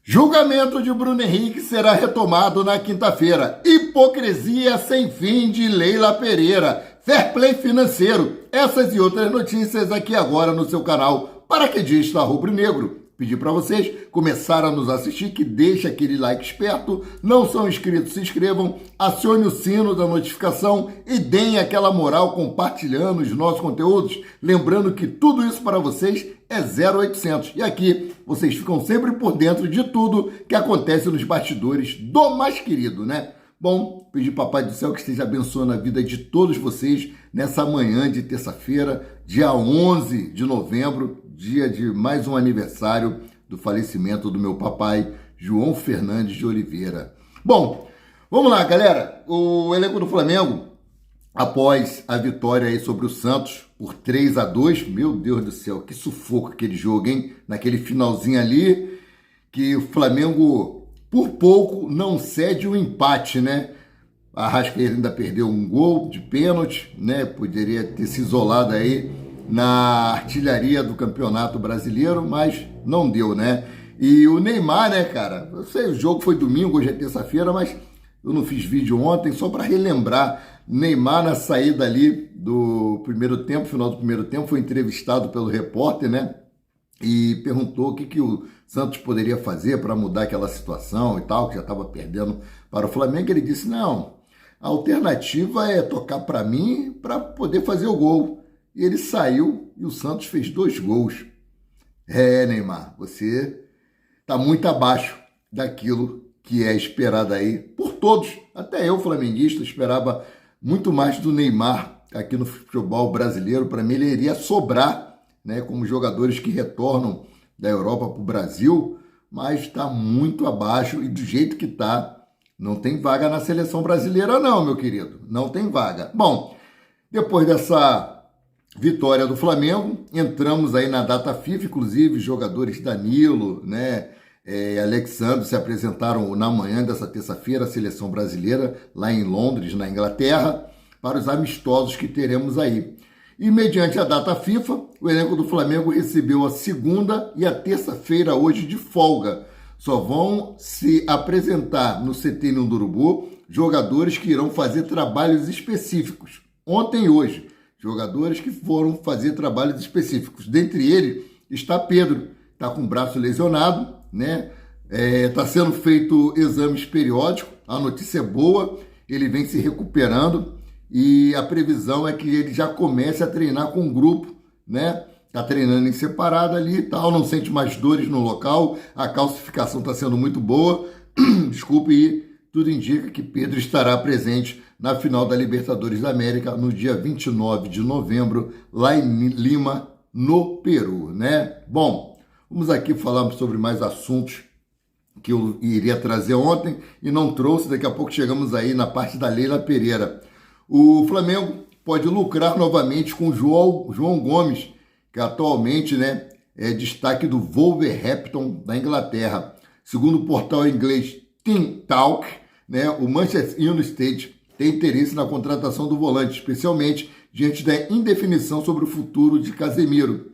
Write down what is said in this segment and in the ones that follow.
Julgamento de Bruno Henrique será retomado na quinta-feira. Hipocrisia sem fim de Leila Pereira. Fair play financeiro. Essas e outras notícias aqui agora no seu canal Paraquedista Rubro-Negro. Pedir para vocês começarem a nos assistir, que deixa aquele like esperto. Não são inscritos, se inscrevam, acione o sino da notificação e deem aquela moral compartilhando os nossos conteúdos. Lembrando que tudo isso para vocês é 0800. E aqui vocês ficam sempre por dentro de tudo que acontece nos bastidores do mais querido, né? Bom, pedir Papai do Céu que esteja abençoando a vida de todos vocês nessa manhã de terça-feira, dia 11 de novembro, dia de mais um aniversário do falecimento do meu papai, João Fernandes de Oliveira. Bom, vamos lá, galera. O elenco do Flamengo, após a vitória aí sobre o Santos por 3-2, meu Deus do céu, que sufoco aquele jogo, hein? Naquele finalzinho ali, que o Flamengo por pouco não cede o empate, né? A Arrascaeta ainda perdeu um gol de pênalti, né? Poderia ter se isolado aí na artilharia do Campeonato Brasileiro, mas não deu, né? E o Neymar, né, cara? Eu sei, o jogo foi domingo, hoje é terça-feira, mas eu não fiz vídeo ontem, só para relembrar. Neymar, na saída ali do primeiro tempo, final do primeiro tempo, foi entrevistado pelo repórter, né? E perguntou o que o Santos poderia fazer para mudar aquela situação e tal, que já estava perdendo para o Flamengo. Ele disse, não, a alternativa é tocar para mim para poder fazer o gol. E ele saiu e o Santos fez 2 gols. Neymar, você está muito abaixo daquilo que é esperado aí por todos. Até eu, flamenguista, esperava muito mais do Neymar aqui no futebol brasileiro. Para mim, ele iria sobrar, né, como jogadores que retornam da Europa para o Brasil, mas está muito abaixo e do jeito que está, não tem vaga na seleção brasileira não, meu querido. Não tem vaga. Bom, depois dessa vitória do Flamengo, entramos aí na data FIFA, inclusive jogadores Danilo, né, Alexandre se apresentaram na manhã dessa terça-feira, a seleção brasileira, lá em Londres, na Inglaterra, para os amistosos que teremos aí. E mediante a data FIFA, o elenco do Flamengo recebeu a segunda e a terça-feira hoje de folga. Só vão se apresentar no CT no Urubu jogadores que irão fazer trabalhos específicos. Ontem e hoje, jogadores que foram fazer trabalhos específicos. Dentre eles está Pedro, está com o braço lesionado, né? Está sendo feito exames periódicos, a notícia é boa, ele vem se recuperando e a previsão é que ele já comece a treinar com um grupo, né? Está treinando em separado ali e tal, não sente mais dores no local, a calcificação está sendo muito boa, desculpe, e tudo indica que Pedro estará presente na final da Libertadores da América no dia 29 de novembro, lá em Lima, no Peru, né? Bom, vamos aqui falar sobre mais assuntos que eu iria trazer ontem e não trouxe, daqui a pouco chegamos aí na parte da Leila Pereira. O Flamengo pode lucrar novamente com o João Gomes, que atualmente, né, é destaque do Wolverhampton da Inglaterra. Segundo o portal inglês Team Talk, né, o Manchester United tem interesse na contratação do volante, especialmente diante da indefinição sobre o futuro de Casemiro.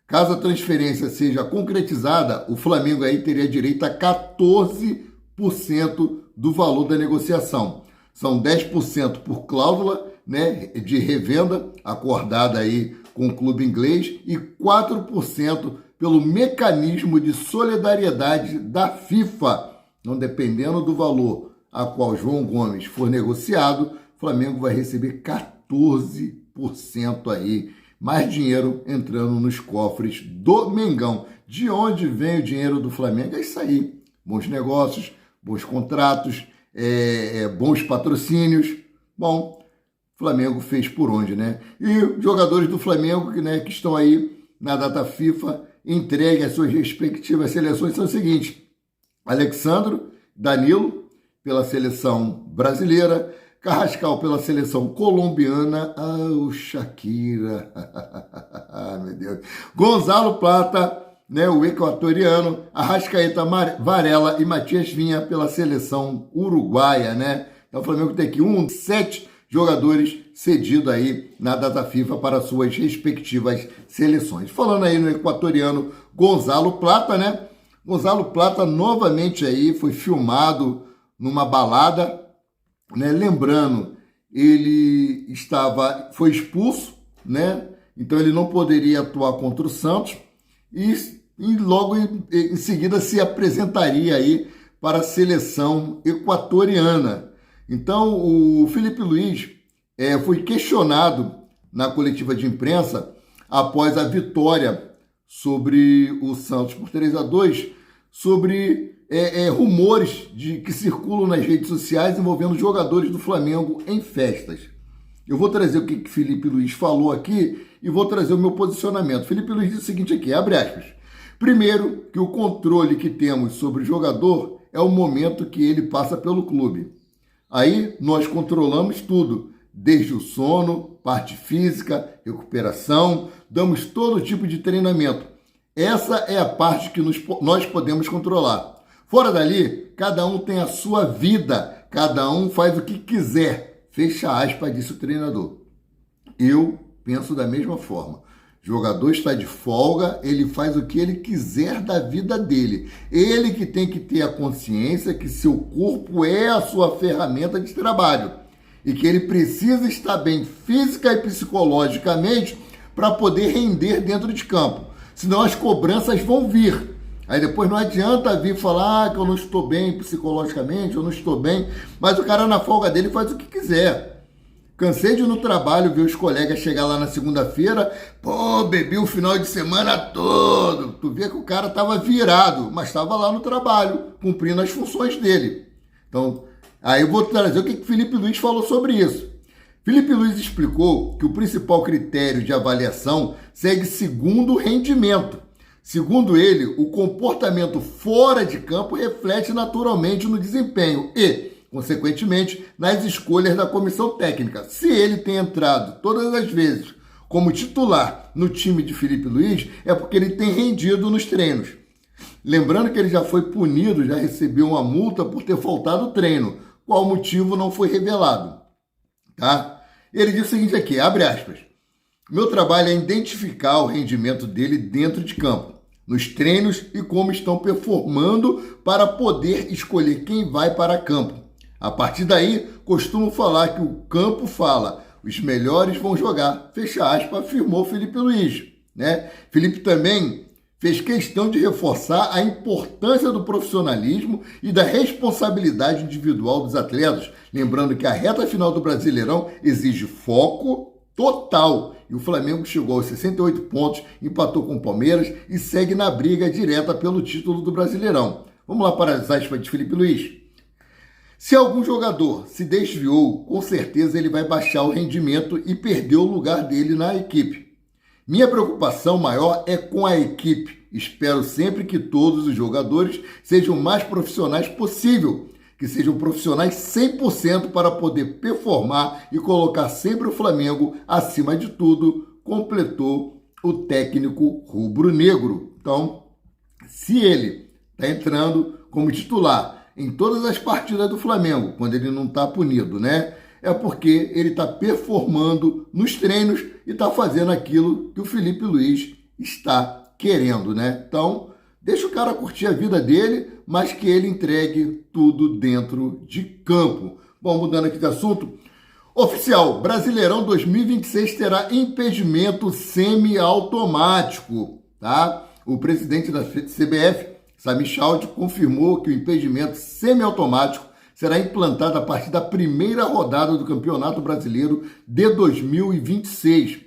Caso a transferência seja concretizada, o Flamengo aí teria direito a 14% do valor da negociação. São 10% por cláusula, né, de revenda acordada aí com o clube inglês e 4% pelo mecanismo de solidariedade da FIFA. Não dependendo do valor a qual João Gomes for negociado, o Flamengo vai receber 14% aí, mais dinheiro entrando nos cofres do Mengão. De onde vem o dinheiro do Flamengo? É isso aí, bons negócios, bons contratos, bons patrocínios. Bom, o Flamengo fez por onde, né? E jogadores do Flamengo, né, que estão aí na data FIFA, entreguem as suas respectivas seleções, são os seguintes: Alexandre, Danilo, pela seleção brasileira, Carrascal pela seleção colombiana, o Shakira, meu Deus, Gonzalo Plata, né, o equatoriano, Arrascaeta, Varela e Matias Vinha pela seleção uruguaia, né? Então o Flamengo tem aqui 7 jogadores cedidos aí na data FIFA para suas respectivas seleções. Falando aí no equatoriano Gonzalo Plata, né? Gonzalo Plata novamente aí foi filmado numa balada, né? Lembrando, ele foi expulso, né? Então ele não poderia atuar contra o Santos e logo em seguida se apresentaria aí para a seleção equatoriana. Então o Felipe Luiz foi questionado na coletiva de imprensa após a vitória sobre o Santos por 3-2, sobre rumores que circulam nas redes sociais envolvendo jogadores do Flamengo em festas. Eu vou trazer o que Felipe Luiz falou aqui e vou trazer o meu posicionamento. Felipe Luiz diz o seguinte aqui, abre aspas. Primeiro, que o controle que temos sobre o jogador é o momento que ele passa pelo clube. Aí nós controlamos tudo, desde o sono, parte física, recuperação, damos todo tipo de treinamento. Essa é a parte que nós podemos controlar. Fora dali, cada um tem a sua vida, cada um faz o que quiser. Fecha aspas, disse o treinador. Eu penso da mesma forma. O jogador está de folga, ele faz o que ele quiser da vida dele. Ele que tem que ter a consciência que seu corpo é a sua ferramenta de trabalho e que ele precisa estar bem física e psicologicamente para poder render dentro de campo. Senão as cobranças vão vir. Aí depois não adianta vir falar que eu não estou bem psicologicamente, eu não estou bem, mas o cara na folga dele faz o que quiser. Cansei de ir no trabalho ver os colegas chegar lá na segunda-feira, bebi o final de semana todo. Tu vê que o cara estava virado, mas estava lá no trabalho, cumprindo as funções dele. Então, aí eu vou trazer o que Felipe Luiz falou sobre isso. Felipe Luiz explicou que o principal critério de avaliação segue segundo o rendimento. Segundo ele, o comportamento fora de campo reflete naturalmente no desempenho e, consequentemente, nas escolhas da comissão técnica. Se ele tem entrado todas as vezes como titular no time de Felipe Luiz, é porque ele tem rendido nos treinos. Lembrando que ele já foi punido, já recebeu uma multa por ter faltado treino. Qual motivo não foi revelado? Tá? Ele diz o seguinte aqui, abre aspas. Meu trabalho é identificar o rendimento dele dentro de campo, nos treinos e como estão performando para poder escolher quem vai para campo. A partir daí, costumo falar que o campo fala, os melhores vão jogar, fecha aspas, afirmou Felipe Luiz. Né? Felipe também fez questão de reforçar a importância do profissionalismo e da responsabilidade individual dos atletas, lembrando que a reta final do Brasileirão exige foco total. E o Flamengo chegou aos 68 pontos, empatou com o Palmeiras e segue na briga direta pelo título do Brasileirão. Vamos lá para as aspas de Felipe Luiz. Se algum jogador se desviou, com certeza ele vai baixar o rendimento e perder o lugar dele na equipe. Minha preocupação maior é com a equipe. Espero sempre que todos os jogadores sejam o mais profissionais possível, que sejam profissionais 100% para poder performar e colocar sempre o Flamengo acima de tudo, completou o técnico rubro-negro. Então, se ele está entrando como titular em todas as partidas do Flamengo, quando ele não está punido, né? É porque ele está performando nos treinos e está fazendo aquilo que o Felipe Luiz está querendo, né? Então, deixa o cara curtir a vida dele, mas que ele entregue tudo dentro de campo. Bom, mudando aqui de assunto. Oficial, Brasileirão 2026 terá impedimento semiautomático, tá? O presidente da CBF, Sami Chaldi, confirmou que o impedimento semiautomático será implantado a partir da primeira rodada do Campeonato Brasileiro de 2026.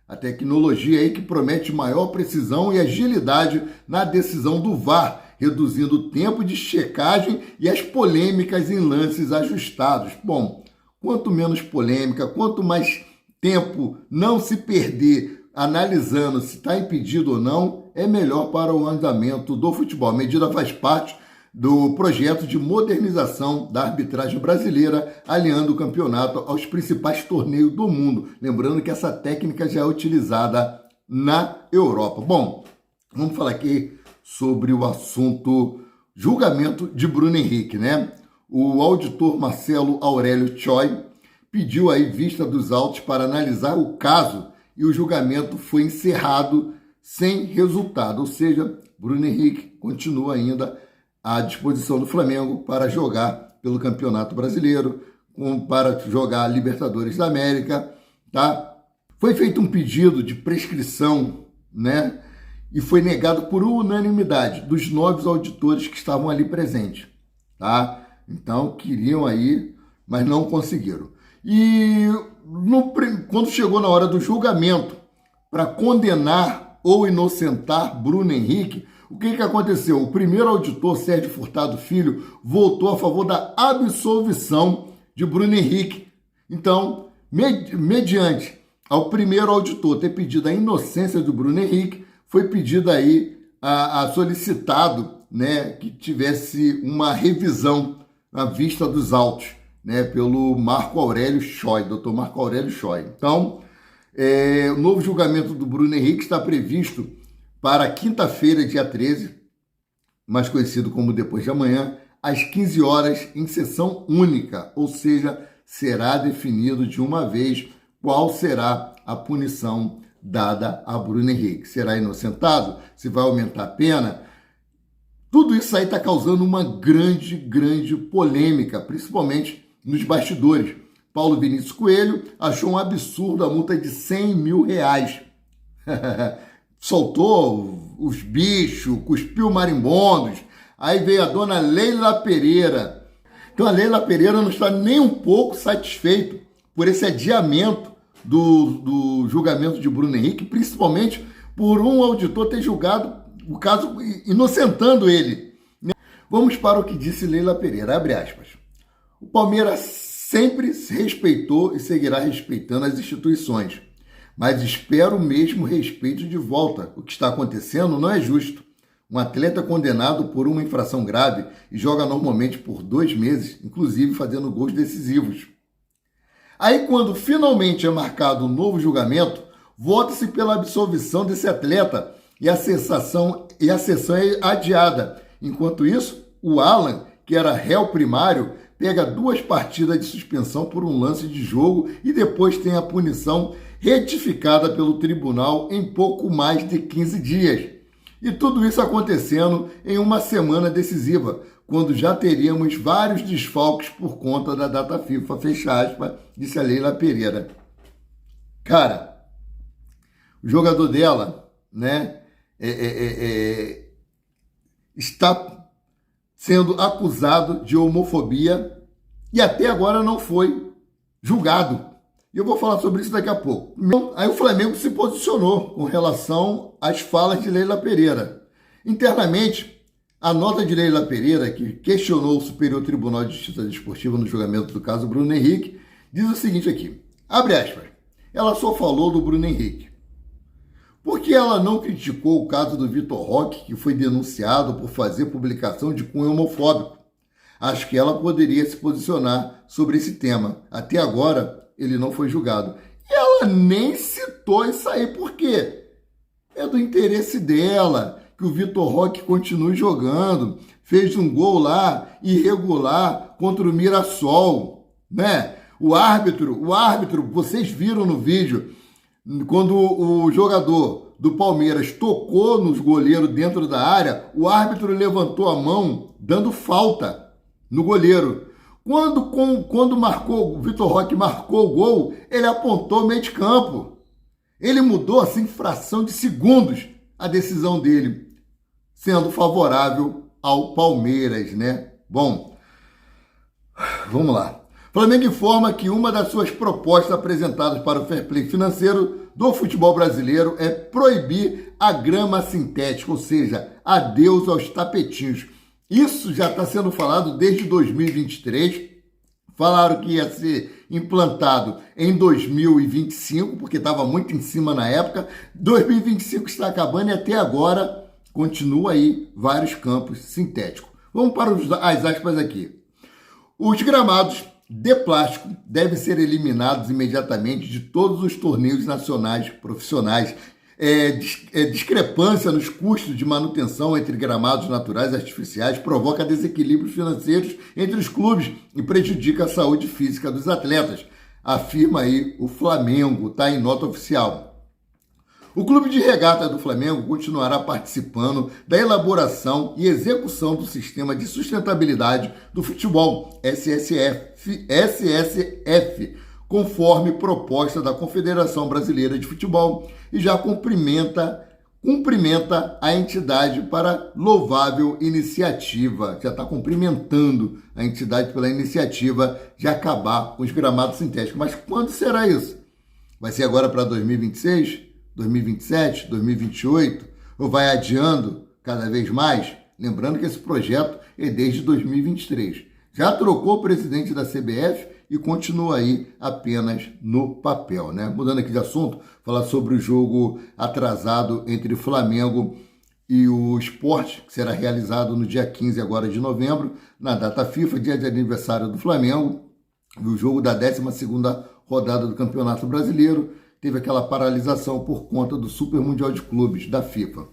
A tecnologia aí que promete maior precisão e agilidade na decisão do VAR, reduzindo o tempo de checagem e as polêmicas em lances ajustados. Bom, quanto menos polêmica, quanto mais tempo não se perder analisando se está impedido ou não, é melhor para o andamento do futebol. A medida faz parte do projeto de modernização da arbitragem brasileira, alinhando o campeonato aos principais torneios do mundo. Lembrando que essa técnica já é utilizada na Europa. Bom, vamos falar aqui sobre o assunto julgamento de Bruno Henrique, né? O auditor Marcelo Aurélio Choi pediu aí vista dos autos para analisar o caso e o julgamento foi encerrado sem resultado, ou seja, Bruno Henrique continua ainda à disposição do Flamengo para jogar pelo Campeonato Brasileiro, para jogar a Libertadores da América, tá? Foi feito um pedido de prescrição, né? E foi negado por unanimidade dos 9 auditores que estavam ali presentes, tá? Então, queriam aí, mas não conseguiram. E quando chegou na hora do julgamento para condenar ou inocentar Bruno Henrique, o que aconteceu? O primeiro auditor, Sérgio Furtado Filho, votou a favor da absolvição de Bruno Henrique. Então, mediante ao primeiro auditor ter pedido a inocência do Bruno Henrique, foi pedido aí a solicitado, né, que tivesse uma revisão à vista dos autos, né, pelo Marco Aurélio Schoy, doutor Marco Aurélio Schoy. Então, o novo julgamento do Bruno Henrique está previsto para quinta-feira, dia 13, mais conhecido como depois de amanhã, às 15 horas, em sessão única, ou seja, será definido de uma vez qual será a punição dada a Bruno Henrique. Será inocentado? Se vai aumentar a pena? Tudo isso aí está causando uma grande polêmica, principalmente nos bastidores. Paulo Vinícius Coelho achou um absurdo a multa de R$100 mil. Soltou os bichos, cuspiu marimbondos. Aí veio a dona Leila Pereira. Então a Leila Pereira não está nem um pouco satisfeita por esse adiamento do julgamento de Bruno Henrique, principalmente por um auditor ter julgado o caso inocentando ele. Vamos para o que disse Leila Pereira, abre aspas. O Palmeiras sempre se respeitou e seguirá respeitando as instituições, mas espero o mesmo respeito de volta. O que está acontecendo não é justo. Um atleta condenado por uma infração grave e joga normalmente por 2 meses, inclusive fazendo gols decisivos. Aí, quando finalmente é marcado um novo julgamento, vota-se pela absolvição desse atleta e a sessão é adiada. Enquanto isso, o Alan, que era réu primário, pega 2 partidas de suspensão por um lance de jogo e depois tem a punição retificada pelo tribunal em pouco mais de 15 dias. E tudo isso acontecendo em uma semana decisiva, quando já teríamos vários desfalques por conta da data FIFA, fecha aspas, disse a Leila Pereira. Cara, o jogador dela, né, está sendo acusado de homofobia e até agora não foi julgado. E eu vou falar sobre isso daqui a pouco. Aí o Flamengo se posicionou com relação às falas de Leila Pereira. Internamente, a nota de Leila Pereira, que questionou o Superior Tribunal de Justiça Desportiva no julgamento do caso Bruno Henrique, diz o seguinte aqui, abre aspas, ela só falou do Bruno Henrique. Por que ela não criticou o caso do Vitor Roque, que foi denunciado por fazer publicação de cunho homofóbico? Acho que ela poderia se posicionar sobre esse tema. Até agora, ele não foi julgado. E ela nem citou isso aí, por quê? É do interesse dela que o Vitor Roque continue jogando. Fez um gol lá, irregular, contra o Mirassol, né? O árbitro, vocês viram no vídeo, quando o jogador do Palmeiras tocou nos goleiros dentro da área, o árbitro levantou a mão, dando falta no goleiro. Quando o Vitor Roque marcou o gol, ele apontou o meio de campo. Ele mudou, assim, fração de segundos, a decisão dele, sendo favorável ao Palmeiras, né? Bom, vamos lá. Flamengo informa que uma das suas propostas apresentadas para o fair play financeiro do futebol brasileiro é proibir a grama sintética, ou seja, adeus aos tapetinhos. Isso já está sendo falado desde 2023. Falaram que ia ser implantado em 2025, porque estava muito em cima na época. 2025 está acabando e até agora continua aí vários campos sintéticos. Vamos para as aspas aqui. Os gramados de plástico devem ser eliminados imediatamente de todos os torneios nacionais profissionais. Discrepância nos custos de manutenção entre gramados naturais e artificiais provoca desequilíbrios financeiros entre os clubes e prejudica a saúde física dos atletas, afirma aí o Flamengo, está em nota oficial. O Clube de Regata do Flamengo continuará participando da elaboração e execução do Sistema de Sustentabilidade do Futebol, SSF, conforme proposta da Confederação Brasileira de Futebol, e já cumprimenta a entidade para louvável iniciativa. Já está cumprimentando a entidade pela iniciativa de acabar com os gramados sintéticos. Mas quando será isso? Vai ser agora para 2026? 2027, 2028, ou vai adiando cada vez mais? Lembrando que esse projeto é desde 2023. Já trocou o presidente da CBF e continua aí apenas no papel, né? Mudando aqui de assunto, falar sobre o jogo atrasado entre o Flamengo e o Sport, que será realizado no dia 15 agora de novembro, na data FIFA, dia de aniversário do Flamengo, o jogo da 12ª rodada do Campeonato Brasileiro. Teve aquela paralisação por conta do Super Mundial de Clubes da FIFA.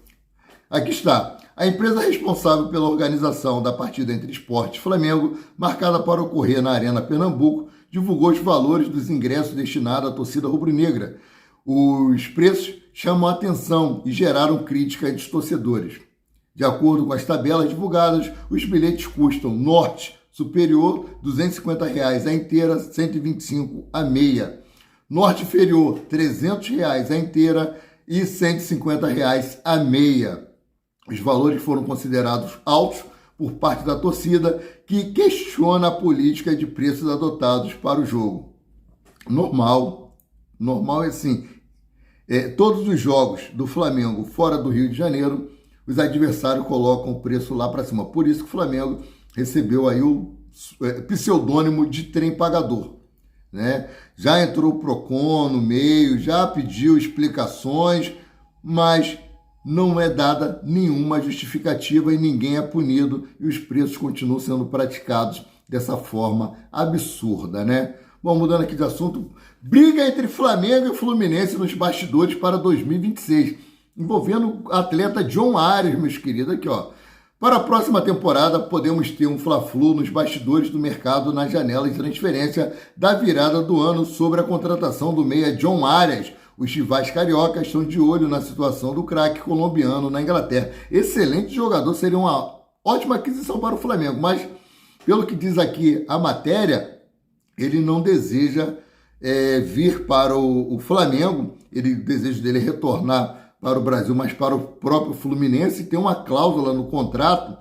Aqui está. A empresa responsável pela organização da partida entre Sport e Flamengo, marcada para ocorrer na Arena Pernambuco, divulgou os valores dos ingressos destinados à torcida rubro-negra. Os preços chamam a atenção e geraram crítica entre os torcedores. De acordo com as tabelas divulgadas, os bilhetes custam Norte superior R$ 250 a inteira, R$ 125 a meia. Norte inferior, R$ 300 a inteira e R$ 150 a meia. Os valores foram considerados altos por parte da torcida, que questiona a política de preços adotados para o jogo. Normal é assim, todos os jogos do Flamengo fora do Rio de Janeiro, os adversários colocam o preço lá para cima. Por isso que o Flamengo recebeu aí o pseudônimo de trem pagador, né? Já entrou o Procon no meio, já pediu explicações, mas não é dada nenhuma justificativa e ninguém é punido e os preços continuam sendo praticados dessa forma absurda, né? Bom, mudando aqui de assunto, briga entre Flamengo e Fluminense nos bastidores para 2026, envolvendo o atleta John Arias, meus queridos, aqui ó. Para a próxima temporada, podemos ter um Fla-Flu nos bastidores do mercado na janela de transferência da virada do ano sobre a contratação do meia John Arias. Os rivais cariocas estão de olho na situação do craque colombiano na Inglaterra. Excelente jogador, seria uma ótima aquisição para o Flamengo, mas pelo que diz aqui a matéria, ele não deseja vir para o Flamengo, o desejo dele é retornar para o Brasil, mas para o próprio Fluminense. Tem uma cláusula no contrato,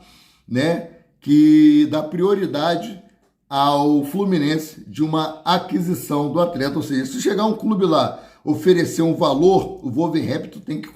né, que dá prioridade ao Fluminense de uma aquisição do atleta. Ou seja, se chegar um clube lá oferecer um valor, o Wolverhampton tem que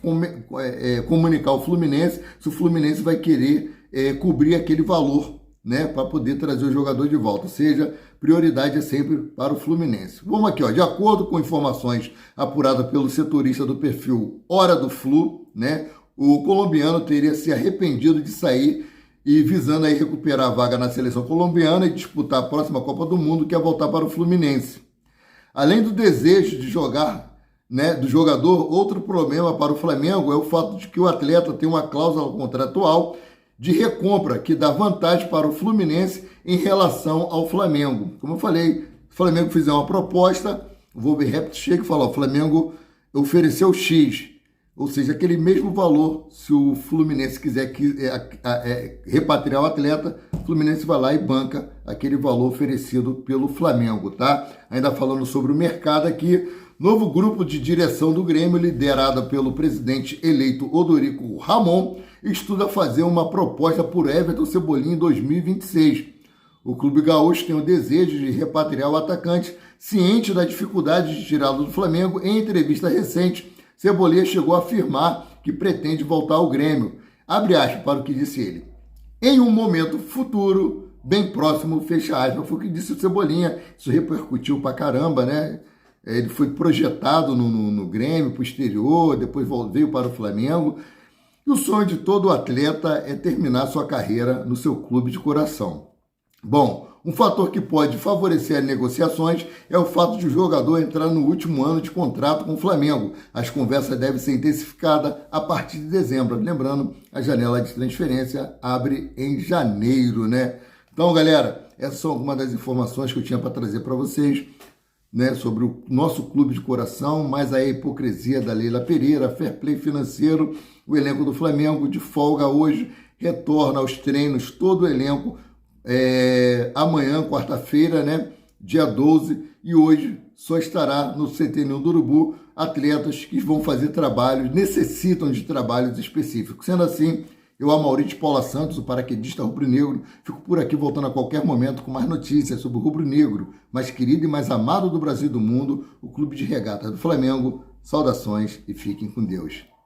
comunicar ao Fluminense se o Fluminense vai querer cobrir aquele valor, né, para poder trazer o jogador de volta. Ou seja, prioridade é sempre para o Fluminense. Vamos aqui, ó, de acordo com informações apuradas pelo setorista do perfil Hora do Flu, né, o colombiano teria se arrependido de sair e visando aí recuperar a vaga na seleção colombiana e disputar a próxima Copa do Mundo, que é voltar para o Fluminense. Além do desejo de jogar, né, do jogador, outro problema para o Flamengo é o fato de que o atleta tem uma cláusula contratual de recompra que dá vantagem para o Fluminense em relação ao Flamengo. Como eu falei, se o Flamengo fizer uma proposta, o Wolverhampton chega e fala, o Flamengo ofereceu X, ou seja, aquele mesmo valor. Se o Fluminense quiser repatriar o atleta, o Fluminense vai lá e banca aquele valor oferecido pelo Flamengo, tá? Ainda falando sobre o mercado aqui, novo grupo de direção do Grêmio, liderado pelo presidente eleito Odorico Ramon, estuda fazer uma proposta por Everton Cebolinha em 2026. O clube gaúcho tem o desejo de repatriar o atacante, ciente da dificuldade de tirá-lo do Flamengo. Em entrevista recente, Cebolinha chegou a afirmar que pretende voltar ao Grêmio. Abre aspas para o que disse ele. Em um momento futuro, bem próximo, fecha aspas. Foi o que disse o Cebolinha. Isso repercutiu pra caramba, né? Ele foi projetado no Grêmio, pro exterior, depois veio para o Flamengo. E o sonho de todo atleta é terminar sua carreira no seu clube de coração. Bom, um fator que pode favorecer as negociações é o fato de o jogador entrar no último ano de contrato com o Flamengo. As conversas devem ser intensificadas a partir de dezembro. Lembrando, a janela de transferência abre em janeiro, né? Então, galera, essas são algumas das informações que eu tinha para trazer para vocês. né, sobre o nosso clube de coração, mas a hipocrisia da Leila Pereira, fair play financeiro, o elenco do Flamengo de folga hoje, retorna aos treinos todo o elenco amanhã, quarta-feira, né, dia 12, e hoje só estará no CT Ninho do Urubu atletas que vão fazer trabalhos, necessitam de trabalhos específicos. Sendo assim, eu, Amaury de Paula Santos, o paraquedista rubro-negro, fico por aqui voltando a qualquer momento com mais notícias sobre o rubro-negro, mais querido e mais amado do Brasil e do mundo, o Clube de Regatas do Flamengo. Saudações e fiquem com Deus.